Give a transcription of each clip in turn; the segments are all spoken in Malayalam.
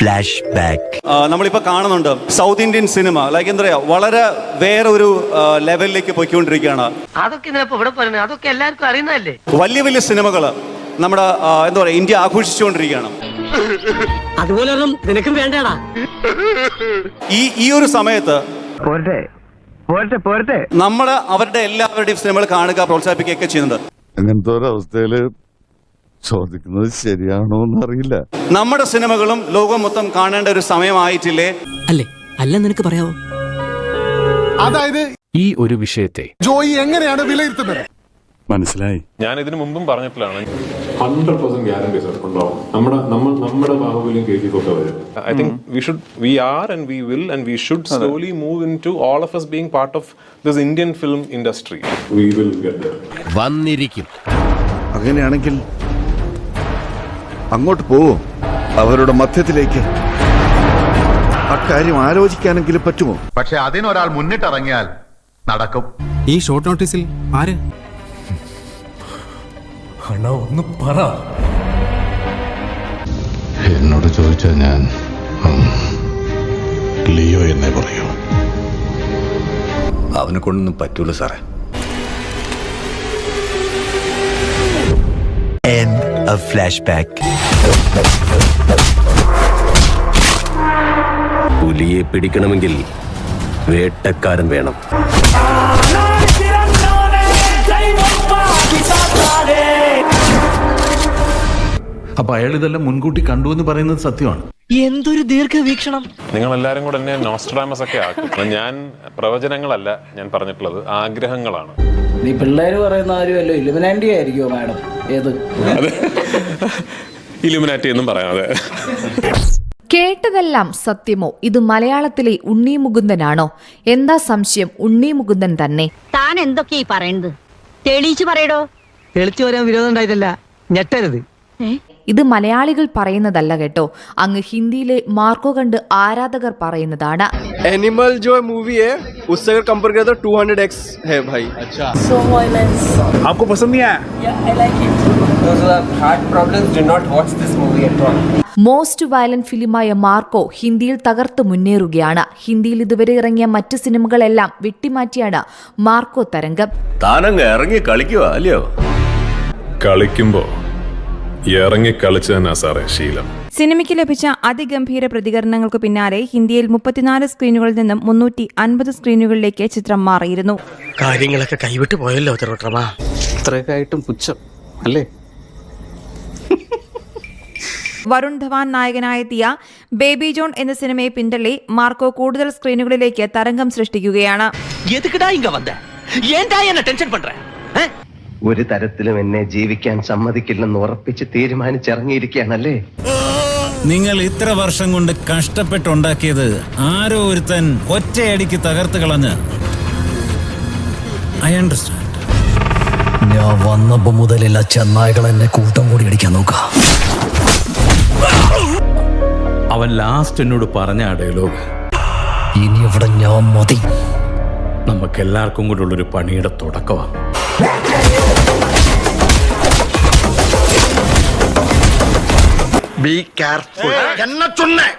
Flash back. നമ്മളിപ്പോൾ കാണുന്നുണ്ട് സൗത്ത് ഇന്ത്യൻ സിനിമ ലൈക്ക് എന്താ പറയുക വളരെ വേറെ ഒരു ലെവലിലേക്ക് പോയിക്കൊണ്ടിരിക്കുകയാണ്. അതൊക്കെ ഇവിടെ പറയുന്നത് അതൊക്കെ എല്ലാവർക്കും അറിയുന്നതല്ലേ. വലിയ വലിയ സിനിമകൾ നമ്മുടെ എന്താ പറയുക ഇന്ത്യ ആഘോഷിച്ചുകൊണ്ടിരിക്കുകയാണ്. അതുപോലൊന്നും നിനക്കും വേണ്ടടാ. ഈ ഒരു സമയത്ത് നമ്മൾ അവരുടെ എല്ലാവരുടെയും സിനിമകൾ കാണുക പ്രോത്സാഹിപ്പിക്കുകയൊക്കെ ചെയ്യുന്നുണ്ട്. അങ്ങനത്തെ ഒരു അവസ്ഥയില് ചോദിക്കുന്നത് ശരിയാണോ എന്നറിയില്ല. നമ്മുടെ സിനിമകളും ലോകം മൊത്തം കാണേണ്ട ഒരു സമയമായിട്ടില്ലേ? അല്ലേ അല്ല നിനക്ക് പറയാവോ? അതായത് ഈ ഒരു വിഷയത്തെ ജോയി എങ്ങനെയാണ് വിലയിരുത്തുന്നത്? മനസ്സിലായി. ഞാൻ ഇതിനു മുമ്പും പറഞ്ഞിട്ടുള്ളതാണ് 100% ഗ്യാരണ്ടി സർ ഉണ്ടാവും. നമ്മുടെ ബാഹുബലിയും KGF ഒക്കെ വരും. I think we are and we will and we should slowly move into all of us being part of this Indian film industry. We will get there. വന്നിരിക്കും. അങ്ങനെയാണെങ്കിൽ അങ്ങോട്ട് പോവും അവരുടെ മധ്യത്തിലേക്ക്. അക്കാര്യം ആലോചിക്കാനെങ്കിലും പറ്റുമോ? പക്ഷെ അതിനൊരാൾ മുന്നിട്ടിറങ്ങിയാൽ നടക്കും. ഈ ഷോർട്ട് നോട്ടീസിൽ ആര്? ഒന്ന് പറ. എന്നോട് ചോദിച്ചാൽ ഞാൻ ലിയോ എന്നേ പറയൂ. അവനെ കൊണ്ടൊന്നും പറ്റൂല സാറേ. End of flashback. പുലിയെ പിടിക്കണമെങ്കിൽ വേട്ടക്കാരൻ വേണം. അപ്പൊ അയാൾ ഇതെല്ലാം മുൻകൂട്ടി കണ്ടു എന്ന് പറയുന്നത് സത്യമാണ്. എന്തൊരു ദീർഘവീക്ഷണം. നിങ്ങൾ എല്ലാവരും കൂടെ എന്നെ നോസ്ട്രാഡമസ് ഒക്കെ ആക്കും. ഞാൻ പ്രവചനങ്ങളല്ല ഞാൻ പറഞ്ഞിട്ടുള്ളത്, ആഗ്രഹങ്ങളാണ്. നീ പിള്ളേര് പറയുന്ന കാര്യമല്ലോ, ഇലുമിനാറ്റി ആയിരിക്കുമോ മാഡം? ഏത് ഇലുമിനാറ്റി എന്നും പറയാതെ. കേട്ടതെല്ലാം സത്യമോ? ഇത് മലയാളത്തിലെ ഉണ്ണി മുകുന്ദനാണോ? എന്താ സംശയം, ഉണ്ണി മുകുന്ദൻ തന്നെ. താൻ എന്തൊക്കെയാ പറയുന്നത്? തെളിയിച്ചു പറയടോ. തെളിച്ചു വരാൻ വിരോധം ഉണ്ടായിട്ടല്ല, ഞെട്ടരുത്. ഇത് മലയാളികൾ പറയുന്നതല്ല കേട്ടോ, അങ്ങ് ഹിന്ദിയിലെ മാർക്കോ കണ്ട് ആരാധകർ പറയുന്നതാണ്. एनिमल जो मूवी है उससे अगर कंपेयर करें तो 200x है भाई. अच्छा. So violence. आपको पसंद नहीं आया? Yeah, I like it. Those who have heart problems do not watch this movie at all. Most violent ഫിലിമായ മാർക്കോ ഹിന്ദിയിൽ തകർത്ത് മുന്നേറുകയാണ്. ഹിന്ദിയിൽ ഇതുവരെ ഇറങ്ങിയ മറ്റ് സിനിമകളെല്ലാം വെട്ടിമാറ്റിയാണ് മാർക്കോ തരംഗം. താനങ്ങ് ഇറങ്ങി കളിക്കുക അല്ലയോ? കളിക്കുമ്പോ ഇറങ്ങി കളിച്ചു തന്നെ സാറേ ശീലം. സിനിമയ്ക്ക് ലഭിച്ച അതിഗംഭീര പ്രതികരണങ്ങൾക്ക് പിന്നാലെ ഹിന്ദിയിൽ 34 സ്ക്രീനുകളിൽ നിന്നും 350 സ്ക്രീനുകളിലേക്ക് ചിത്രം മാറിയിരുന്നു. കാര്യങ്ങളൊക്കെ കൈവിട്ട് പോയല്ലോ തിരുവട്ടമാ. ഇത്രയൊക്കെയായിട്ടും പുച്ഛം അല്ലേ? വരുൺ ധവാൻ നായകനായെത്തിയ ബേബി ജോൺ എന്ന സിനിമയെ പിന്തള്ളി മാർക്കോ കൂടുതൽ സ്ക്രീനുകളിലേക്ക് തരംഗം സൃഷ്ടിക്കുകയാണ്. ഒരു തരത്തിലും എന്നെ ജീവിക്കാൻ സമ്മതിക്കില്ലെന്ന് ഉറപ്പിച്ച് തീരുമാനിച്ചിറങ്ങിയിരിക്കുകയാണല്ലേ. നിങ്ങൾ ഇത്ര വർഷം കൊണ്ട് കഷ്ടപ്പെട്ടുണ്ടാക്കിയത് ആരോ ഒരുത്തൻ ഒറ്റയടിക്ക് തകർത്ത് കളഞ്ഞ്. I understand. ഞാൻ വന്നപ്പോ മുതലെല്ലാ ചെന്നായ്കൾ എന്നെ കൂട്ടം കൂടി അടിക്കാൻ നോക്കാം. അവൻ ലാസ്റ്റ് എന്നോട് പറഞ്ഞ ഡയലോഗ്, ഇനി ഇവിടെ ഞാൻ മതി. നമുക്ക് എല്ലാവർക്കും കൂടെ ഉള്ളൊരു പണിയുടെ തുടക്കമാണ്. ബി കെയർഫുൾ എന്നെ ചൊന്നേ.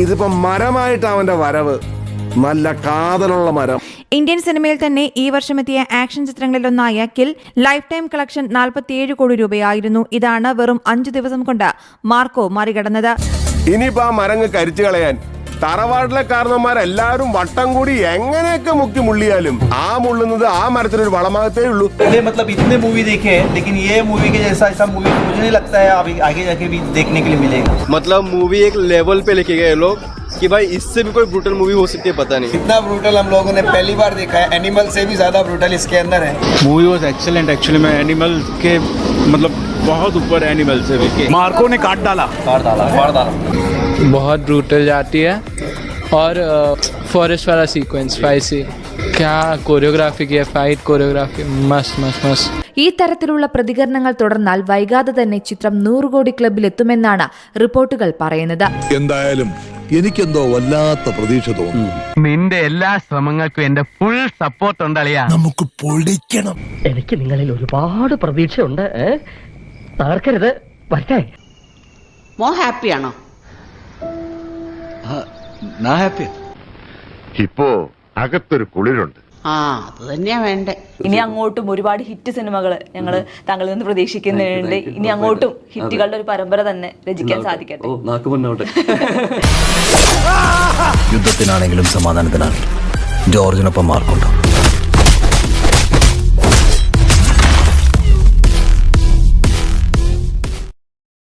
ഇതിപ്പോ മരമായിട്ട് അവന്റെ വരവ് നല്ല കാതലുള്ള മരം. ഇന്ത്യൻ സിനിമയിൽ തന്നെ ഈ വർഷമെത്തിയ ആക്ഷൻ ചിത്രങ്ങളിലൊന്നായ Kill lifetime collection 47 crore രൂപയായിരുന്നു. ഇതാണ് വെറും 5 ദിവസം കൊണ്ട് മാർക്കോ മറികടന്നത്. ഇനിയിപ്പോ ആ മരങ്ങ് കരിച്ചു കളയാൻ തറവാട്ടിലെ കാരണന്മാരെല്ലാരും വട്ടം കൂടി എങ്ങനെയൊക്കെ മുക്കി മുള്ളിയാലും ആ മുള്ളുന്നത് ആ മരത്തിനൊരു വളമാകത്തേ ഉള്ളൂ. मतलब इतने मूवी देखे हैं लेकिन ये मूवी के जैसा ऐसा मूवी मुझे नहीं लगता है अभी आगे जाके भी देखने के लिए मिलेगा. मतलब मूवी एक लेवल पे लेके गए लोग कि भाई इससे भी कोई ब्रूटल मूवी हो सकती है, पता नहीं इतना ब्रूटल हम लोगों ने पहली बार देखा है. एनिमल से भी ज्यादा ब्रूटल इसके अंदर है. Movie was excellent actually. में एनिमल के मतलब बहुत ऊपर एनिमल से भी. मार्को ने काट डाला. बहुत ब्रूटल जाती है और फॉरेस्ट वाला सीक्वेंस स्पाइसी. क्या कोरियोग्राफी की है, फाइट कोरियोग्राफी मस्त मस्त मस्त. ഈ തരത്തിലുള്ള പ്രതികരണങ്ങൾ തുടർന്നാൽ വൈകാതെ തന്നെ ചിത്രം 100 കോടി ക്ലബിൽ എത്തുമെന്നാണ് റിപ്പോർട്ടുകൾ പറയുന്നത്. എന്തായാലും എനിക്കെന്തോ വല്ലാത്ത പ്രതീക്ഷ തോന്നുന്നു. നിന്റെ എല്ലാ ശ്രമങ്ങൾക്കും എന്റെ ഫുൾ സപ്പോർട്ട് ഉണ്ട് അളിയാ. നമുക്ക് പൊളിക്കണം. എനിക്ക് നിങ്ങളിൽ ഒരുപാട് പ്രതീക്ഷയുണ്ട്. തകർക്കരുത്. വരട്ടെ. മോ ഹാപ്പിയാണോ? ഇപ്പോ അകത്തൊരു കുളിരുണ്ട്. ആ, അത് തന്നെയാ വേണ്ടേ. ഇനി അങ്ങോട്ടും ഒരുപാട് ഹിറ്റ് സിനിമകൾ ഞങ്ങൾ താങ്കളിൽ നിന്ന് പ്രതീക്ഷിക്കുന്നുണ്ട്. ഇനി അങ്ങോട്ടും ഹിറ്റുകളുടെ ഒരു പരമ്പര തന്നെ രചിക്കാൻ സാധിക്കട്ടെ. യുദ്ധത്തിനാണെങ്കിലും സമാധാനത്തിനാണ് ജോർജിനൊപ്പം മാർക്കുണ്ടോ?